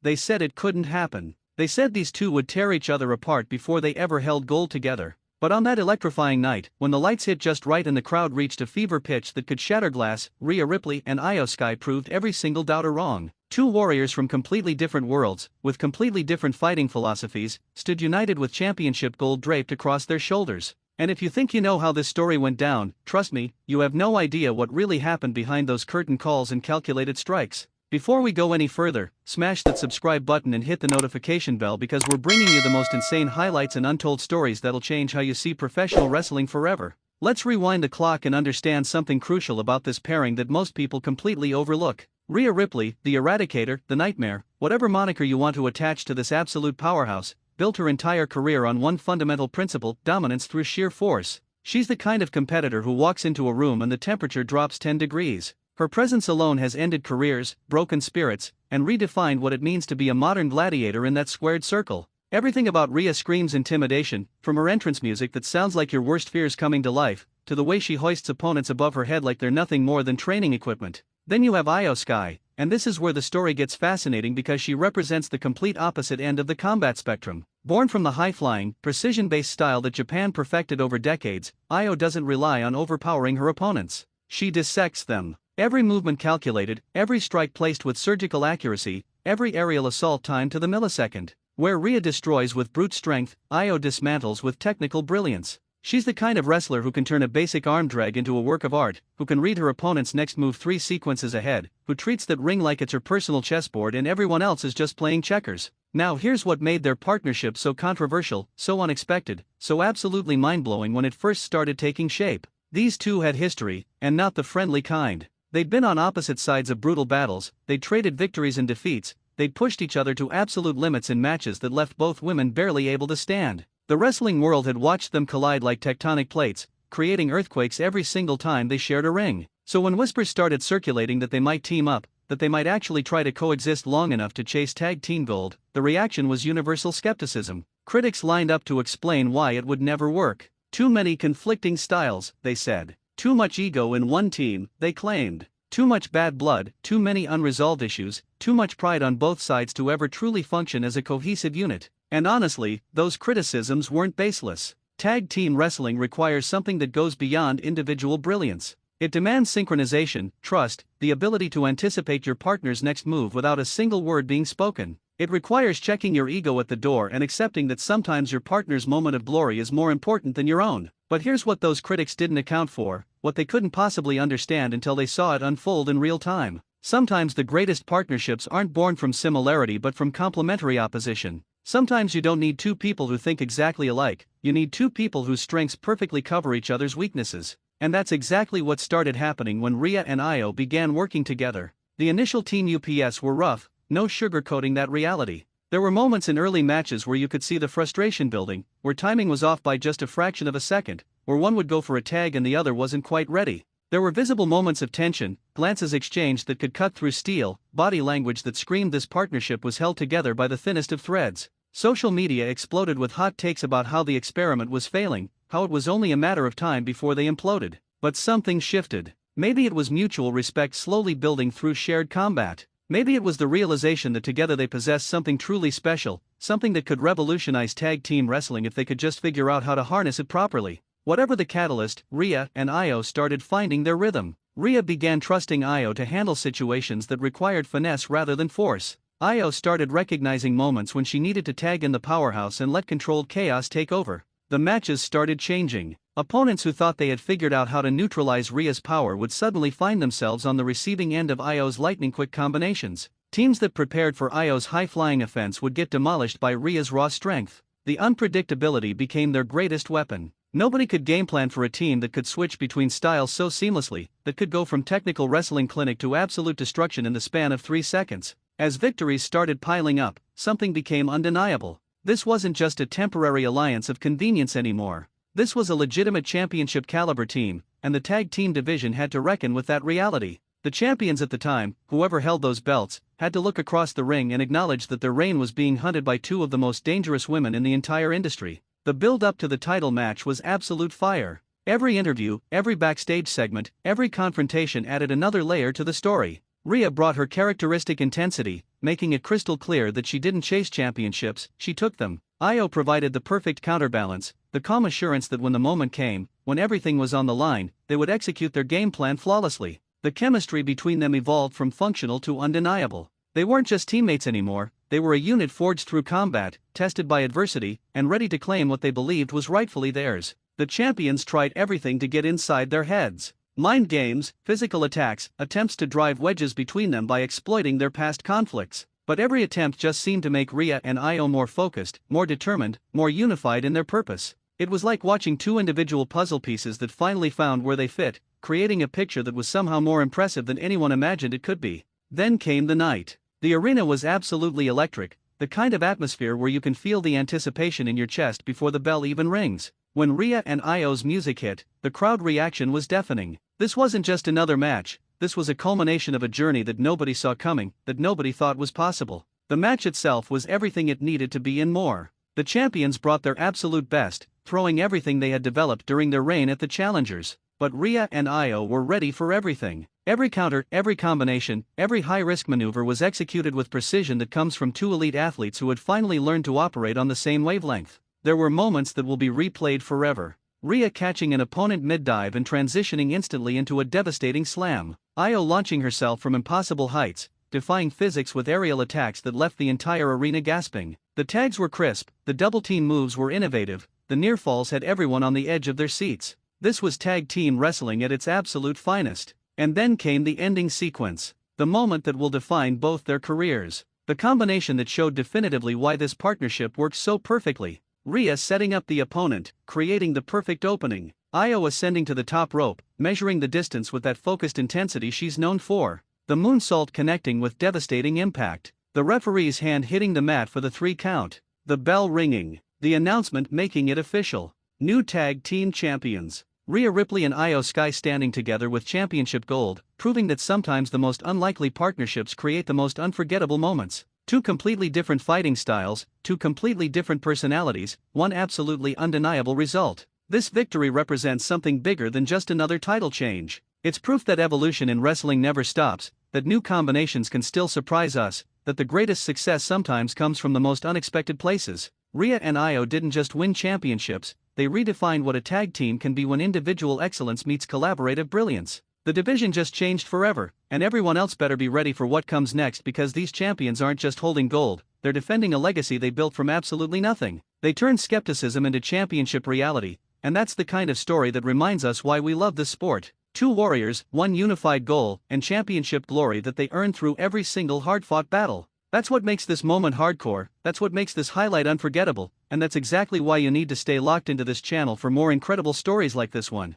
they said it couldn't happen. They said these two would tear each other apart before they ever held gold together. But on that electrifying night, when the lights hit just right and the crowd reached a fever pitch that could shatter glass, Rhea Ripley and Io Sky proved every single doubter wrong. Two warriors from completely different worlds, with completely different fighting philosophies, stood united with championship gold draped across their shoulders. And if you think you know how this story went down, trust me, you have no idea what really happened behind those curtain calls and calculated strikes. Before we go any further, smash that subscribe button and hit the notification bell because we're bringing you the most insane highlights and untold stories that'll change how you see professional wrestling forever. Let's rewind the clock and understand something crucial about this pairing that most people completely overlook. Rhea Ripley, the Eradicator, the Nightmare, whatever moniker you want to attach to this absolute powerhouse, built her entire career on one fundamental principle: dominance through sheer force. She's the kind of competitor who walks into a room and the temperature drops 10 degrees. Her presence alone has ended careers, broken spirits, and redefined what it means to be a modern gladiator in that squared circle. Everything about Rhea screams intimidation, from her entrance music that sounds like your worst fears coming to life, to the way she hoists opponents above her head like they're nothing more than training equipment. Then you have Io Sky, and this is where the story gets fascinating because she represents the complete opposite end of the combat spectrum. Born from the high-flying, precision-based style that Japan perfected over decades, Io doesn't rely on overpowering her opponents. She dissects them. Every movement calculated, every strike placed with surgical accuracy, every aerial assault timed to the millisecond. Where Rhea destroys with brute strength, Io dismantles with technical brilliance. She's the kind of wrestler who can turn a basic arm drag into a work of art, who can read her opponent's next move 3 sequences ahead, who treats that ring like it's her personal chessboard and everyone else is just playing checkers. Now here's what made their partnership so controversial, so unexpected, so absolutely mind-blowing when it first started taking shape. These two had history, and not the friendly kind. They'd been on opposite sides of brutal battles, they'd traded victories and defeats, they'd pushed each other to absolute limits in matches that left both women barely able to stand. The wrestling world had watched them collide like tectonic plates, creating earthquakes every single time they shared a ring. So when whispers started circulating that they might team up, that they might actually try to coexist long enough to chase tag team gold, the reaction was universal skepticism. Critics lined up to explain why it would never work. Too many conflicting styles, they said. Too much ego in one team, they claimed. Too much bad blood, too many unresolved issues, too much pride on both sides to ever truly function as a cohesive unit. And honestly, those criticisms weren't baseless. Tag team wrestling requires something that goes beyond individual brilliance. It demands synchronization, trust, the ability to anticipate your partner's next move without a single word being spoken. It requires checking your ego at the door and accepting that sometimes your partner's moment of glory is more important than your own. But here's what those critics didn't account for, what they couldn't possibly understand until they saw it unfold in real time. Sometimes the greatest partnerships aren't born from similarity but from complementary opposition. Sometimes you don't need two people who think exactly alike, you need two people whose strengths perfectly cover each other's weaknesses. And that's exactly what started happening when Rhea and Io began working together. The initial Team UPS were rough, no sugarcoating that reality. There were moments in early matches where you could see the frustration building, where timing was off by just a fraction of a second, where one would go for a tag and the other wasn't quite ready. There were visible moments of tension, glances exchanged that could cut through steel, body language that screamed this partnership was held together by the thinnest of threads. Social media exploded with hot takes about how the experiment was failing, how it was only a matter of time before they imploded. But something shifted. Maybe it was mutual respect slowly building through shared combat. Maybe it was the realization that together they possessed something truly special, something that could revolutionize tag team wrestling if they could just figure out how to harness it properly. Whatever the catalyst, Rhea and Io started finding their rhythm. Rhea began trusting Io to handle situations that required finesse rather than force. Io started recognizing moments when she needed to tag in the powerhouse and let controlled chaos take over. The matches started changing. Opponents who thought they had figured out how to neutralize Rhea's power would suddenly find themselves on the receiving end of Io's lightning-quick combinations. Teams that prepared for Io's high-flying offense would get demolished by Rhea's raw strength. The unpredictability became their greatest weapon. Nobody could game plan for a team that could switch between styles so seamlessly, that could go from technical wrestling clinic to absolute destruction in the span of 3 seconds. As victories started piling up, something became undeniable. This wasn't just a temporary alliance of convenience anymore. This was a legitimate championship-caliber team, and the tag team division had to reckon with that reality. The champions at the time, whoever held those belts, had to look across the ring and acknowledge that their reign was being hunted by two of the most dangerous women in the entire industry. The build-up to the title match was absolute fire. Every interview, every backstage segment, every confrontation added another layer to the story. Rhea brought her characteristic intensity, making it crystal clear that she didn't chase championships, she took them. Io provided the perfect counterbalance, the calm assurance that when the moment came, when everything was on the line, they would execute their game plan flawlessly. The chemistry between them evolved from functional to undeniable. They weren't just teammates anymore, they were a unit forged through combat, tested by adversity, and ready to claim what they believed was rightfully theirs. The champions tried everything to get inside their heads. Mind games, physical attacks, attempts to drive wedges between them by exploiting their past conflicts. But every attempt just seemed to make Rhea and Io more focused, more determined, more unified in their purpose. It was like watching two individual puzzle pieces that finally found where they fit, creating a picture that was somehow more impressive than anyone imagined it could be. Then came the night. The arena was absolutely electric, the kind of atmosphere where you can feel the anticipation in your chest before the bell even rings. When Rhea and Io's music hit, the crowd reaction was deafening. This wasn't just another match, this was a culmination of a journey that nobody saw coming, that nobody thought was possible. The match itself was everything it needed to be and more. The champions brought their absolute best, throwing everything they had developed during their reign at the challengers. But Rhea and Io were ready for everything. Every counter, every combination, every high-risk maneuver was executed with precision that comes from two elite athletes who had finally learned to operate on the same wavelength. There were moments that will be replayed forever. Rhea catching an opponent mid-dive and transitioning instantly into a devastating slam. Io launching herself from impossible heights, defying physics with aerial attacks that left the entire arena gasping. The tags were crisp, the double-team moves were innovative, the near-falls had everyone on the edge of their seats. This was tag team wrestling at its absolute finest. And then came the ending sequence, the moment that will define both their careers. The combination that showed definitively why this partnership worked so perfectly. Rhea setting up the opponent, creating the perfect opening. Io ascending to the top rope, measuring the distance with that focused intensity she's known for. The moonsault connecting with devastating impact. The referee's hand hitting the mat for the 3 count. The bell ringing. The announcement making it official. New tag team champions. Rhea Ripley and Io Sky standing together with championship gold, proving that sometimes the most unlikely partnerships create the most unforgettable moments. Two completely different fighting styles, two completely different personalities, one absolutely undeniable result. This victory represents something bigger than just another title change. It's proof that evolution in wrestling never stops, that new combinations can still surprise us, that the greatest success sometimes comes from the most unexpected places. Rhea and Io didn't just win championships, they redefined what a tag team can be when individual excellence meets collaborative brilliance. The division just changed forever, and everyone else better be ready for what comes next because these champions aren't just holding gold, they're defending a legacy they built from absolutely nothing. They turned skepticism into championship reality, and that's the kind of story that reminds us why we love this sport. Two warriors, one unified goal, and championship glory that they earned through every single hard-fought battle. That's what makes this moment hardcore, that's what makes this highlight unforgettable, and that's exactly why you need to stay locked into this channel for more incredible stories like this one.